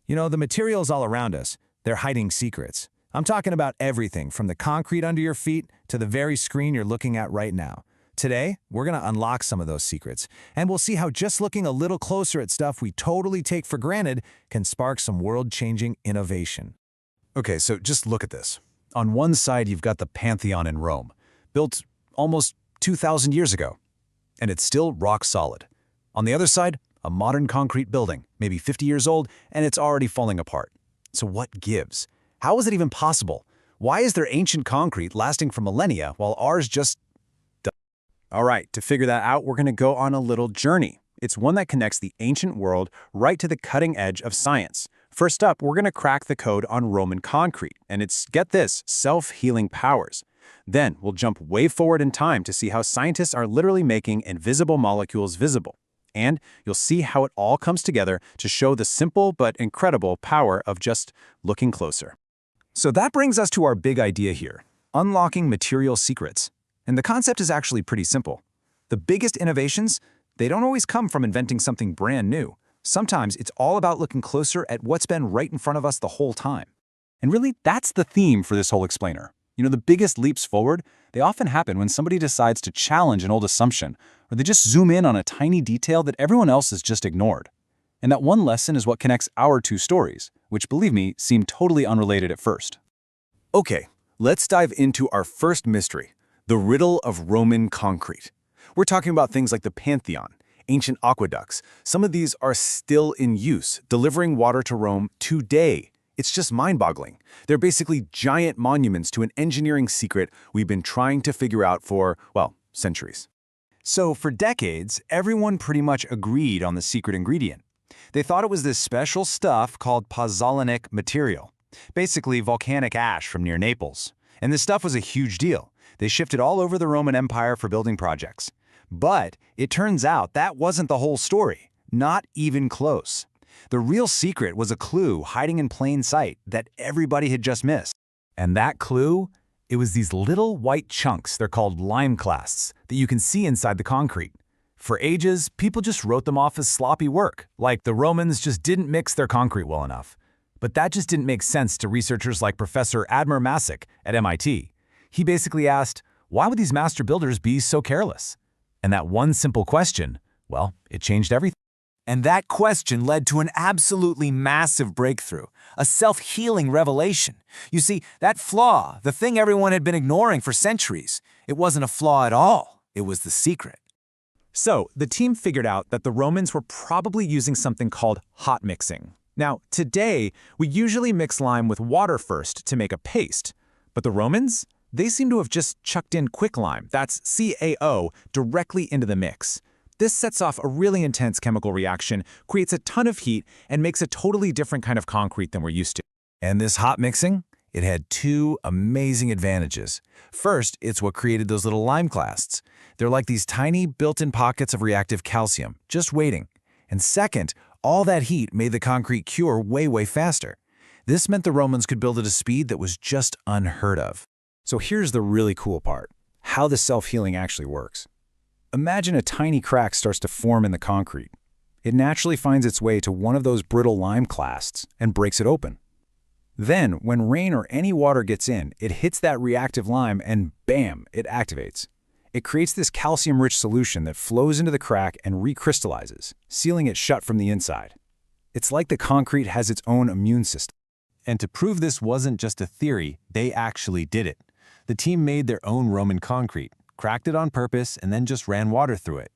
You know, the materials all around us, they're hiding secrets. I'm talking about everything from the concrete under your feet to the very screen you're looking at right now. Today, we're going to unlock some of those secrets, and we'll see how just looking a little closer at stuff we totally take for granted can spark some world-changing innovation. Okay, so just look at this. On one side, you've got the Pantheon in Rome, built almost 2,000 years ago, and it's still rock solid. On the other side, a modern concrete building, maybe 50 years old, and it's already falling apart. So what gives? How is it even possible? Why is there ancient concrete lasting for millennia while ours just... All right, to figure that out, we're going to go on a little journey. It's one that connects the ancient world right to the cutting edge of science. First up, we're going to crack the code on Roman concrete, and it's, get this, self-healing powers. Then we'll jump way forward in time to see how scientists are literally making invisible molecules visible. And you'll see how it all comes together to show the simple but incredible power of just looking closer. So that brings us to our big idea here, unlocking material secrets. And the concept is actually pretty simple. The biggest innovations, they don't always come from inventing something brand new. Sometimes it's all about looking closer at what's been right in front of us the whole time. And really, that's the theme for this whole explainer. You know, the biggest leaps forward, they often happen when somebody decides to challenge an old assumption, or they just zoom in on a tiny detail that everyone else has just ignored. And that one lesson is what connects our two stories, which, believe me, seem totally unrelated at first. Okay, let's dive into our first mystery, the riddle of Roman concrete. We're talking about things like the Pantheon, ancient aqueducts. Some of these are still in use, delivering water to Rome today. It's just mind-boggling. They're basically giant monuments to an engineering secret we've been trying to figure out for, well, centuries. So for decades, everyone pretty much agreed on the secret ingredient. They thought it was this special stuff called pozzolanic material, basically volcanic ash from near Naples. And this stuff was a huge deal. They shipped it all over the Roman Empire for building projects. But it turns out that wasn't the whole story, not even close. The real secret was a clue hiding in plain sight that everybody had just missed. And that clue? It was these little white chunks, they're called lime clasts, that you can see inside the concrete. For ages, people just wrote them off as sloppy work, like the Romans just didn't mix their concrete well enough. But that just didn't make sense to researchers like Professor Admir Masick at MIT. He basically asked, why would these master builders be so careless? And that one simple question, well, it changed everything. And that question led to an absolutely massive breakthrough, a self-healing revelation. You see, that flaw, the thing everyone had been ignoring for centuries, it wasn't a flaw at all. It was the secret. So, the team figured out that the Romans were probably using something called hot mixing. Now, today, we usually mix lime with water first to make a paste. But the Romans? They seem to have just chucked in QUICKLIME, that's CaO, directly into the mix. This sets off a really intense chemical reaction, creates a ton of heat, and makes a totally different kind of concrete than we're used to. And this hot mixing? It had two amazing advantages. First, it's what created those little lime clasts. They're like these tiny built-in pockets of reactive calcium, just waiting. And second, all that heat made the concrete cure way faster. This meant the Romans could build at a speed that was just unheard of. So here's the really cool part, how the self-healing actually works. Imagine a tiny crack starts to form in the concrete. It naturally finds its way to one of those brittle lime clasts and breaks it open. Then, when rain or any water gets in, it hits that reactive lime and bam, it activates. It creates this calcium-rich solution that flows into the crack and recrystallizes, sealing it shut from the inside. It's like the concrete has its own immune system. And to prove this wasn't just a theory, they actually did it. The team made their own Roman concrete, cracked it on purpose, and then just ran water through it.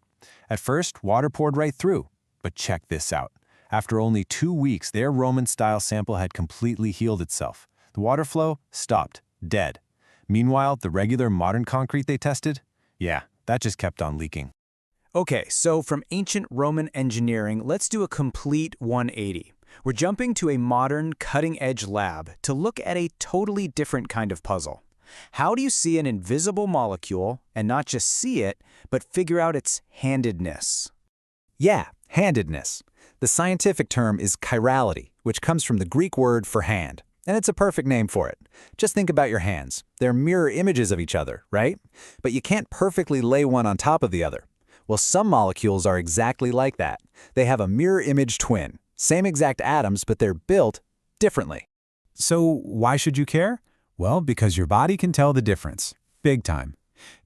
At first, water poured right through. But check this out. After only 2 weeks, their Roman-style sample had completely healed itself. The water flow stopped, dead. Meanwhile, the regular modern concrete they tested? Yeah, that just kept on leaking. Okay, so from ancient Roman engineering, let's do a complete 180. We're jumping to a modern, cutting-edge lab to look at a totally different kind of puzzle. How do you see an invisible molecule, and not just see it, but figure out its handedness? Yeah, handedness. The scientific term is chirality, which comes from the Greek word for hand. And it's a perfect name for it. Just think about your hands. They're mirror images of each other, right? But you can't perfectly lay one on top of the other. Well, some molecules are exactly like that. They have a mirror image twin. Same exact atoms, but they're built differently. So why should you care? Well, because your body can tell the difference. Big time.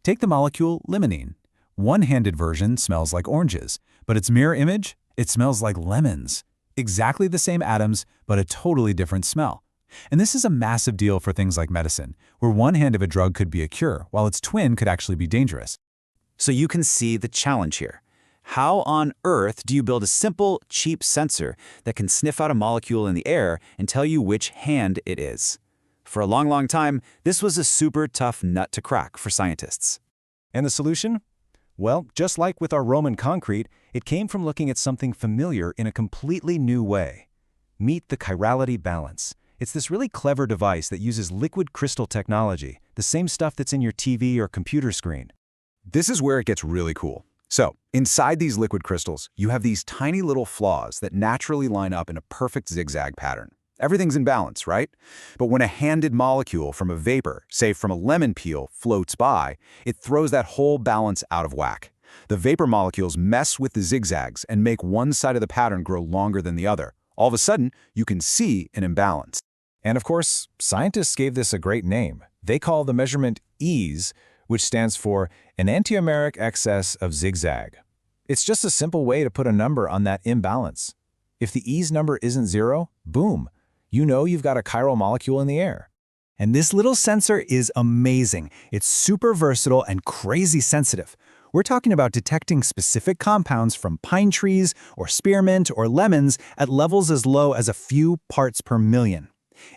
Take the molecule limonene. One-handed version smells like oranges, but its mirror image, it smells like lemons. Exactly the same atoms, but a totally different smell. And this is a massive deal for things like medicine, where one hand of a drug could be a cure, while its twin could actually be dangerous. So you can see the challenge here. How on earth do you build a simple, cheap sensor that can sniff out a molecule in the air and tell you which hand it is? For a long, long time, this was a super tough nut to crack for scientists. And the solution? Well, just like with our Roman concrete, it came from looking at something familiar in a completely new way. Meet the chirality balance. It's this really clever device that uses liquid crystal technology, the same stuff that's in your TV or computer screen. This is where it gets really cool. So, inside these liquid crystals, you have these tiny little flaws that naturally line up in a perfect zigzag pattern. Everything's in balance, right? But when a handed molecule from a vapor, say from a lemon peel, floats by, it throws that whole balance out of whack. The vapor molecules mess with the zigzags and make one side of the pattern grow longer than the other. All of a sudden, you can see an imbalance. And of course, scientists gave this a great name. They call the measurement ease, which stands for enantiomeric excess of zigzag. It's just a simple way to put a number on that imbalance. If the ease number isn't 0, boom, you know you've got a chiral molecule in the air. And this little sensor is amazing. It's super versatile and crazy sensitive. We're talking about detecting specific compounds from pine trees or spearmint or lemons at levels as low as a few parts per million.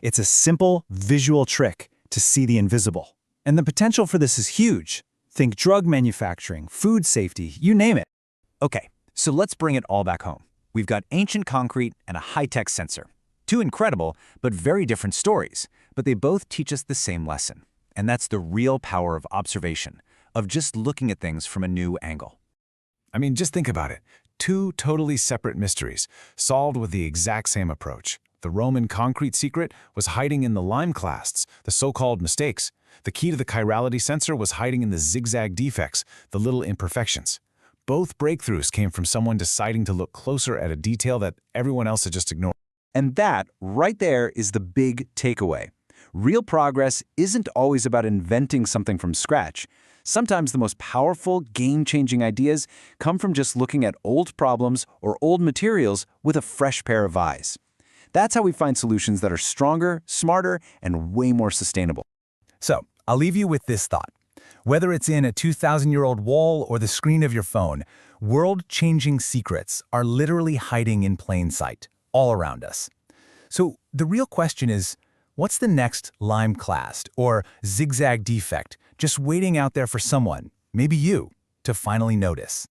It's a simple visual trick to see the invisible. And the potential for this is huge. Think drug manufacturing, food safety, you name it. Okay, so let's bring it all back home. We've got ancient concrete and a high-tech sensor. Two incredible, but very different stories, but they both teach us the same lesson. And that's the real power of observation, of just looking at things from a new angle. I mean, just think about it. Two totally separate mysteries, solved with the exact same approach. The Roman concrete secret was hiding in the lime clasts, the so-called mistakes. The key to the chirality sensor was hiding in the zigzag defects, the little imperfections. Both breakthroughs came from someone deciding to look closer at a detail that everyone else had just ignored. And that, right there, is the big takeaway. Real progress isn't always about inventing something from scratch. Sometimes the most powerful, game-changing ideas come from just looking at old problems or old materials with a fresh pair of eyes. That's how we find solutions that are stronger, smarter, and way more sustainable. So, I'll leave you with this thought. Whether it's in a 2,000-year-old wall or the screen of your phone, world-changing secrets are literally hiding in plain sight, all around us. So the real question is, what's the next lime clast or zigzag defect just waiting out there for someone, maybe you, to finally notice?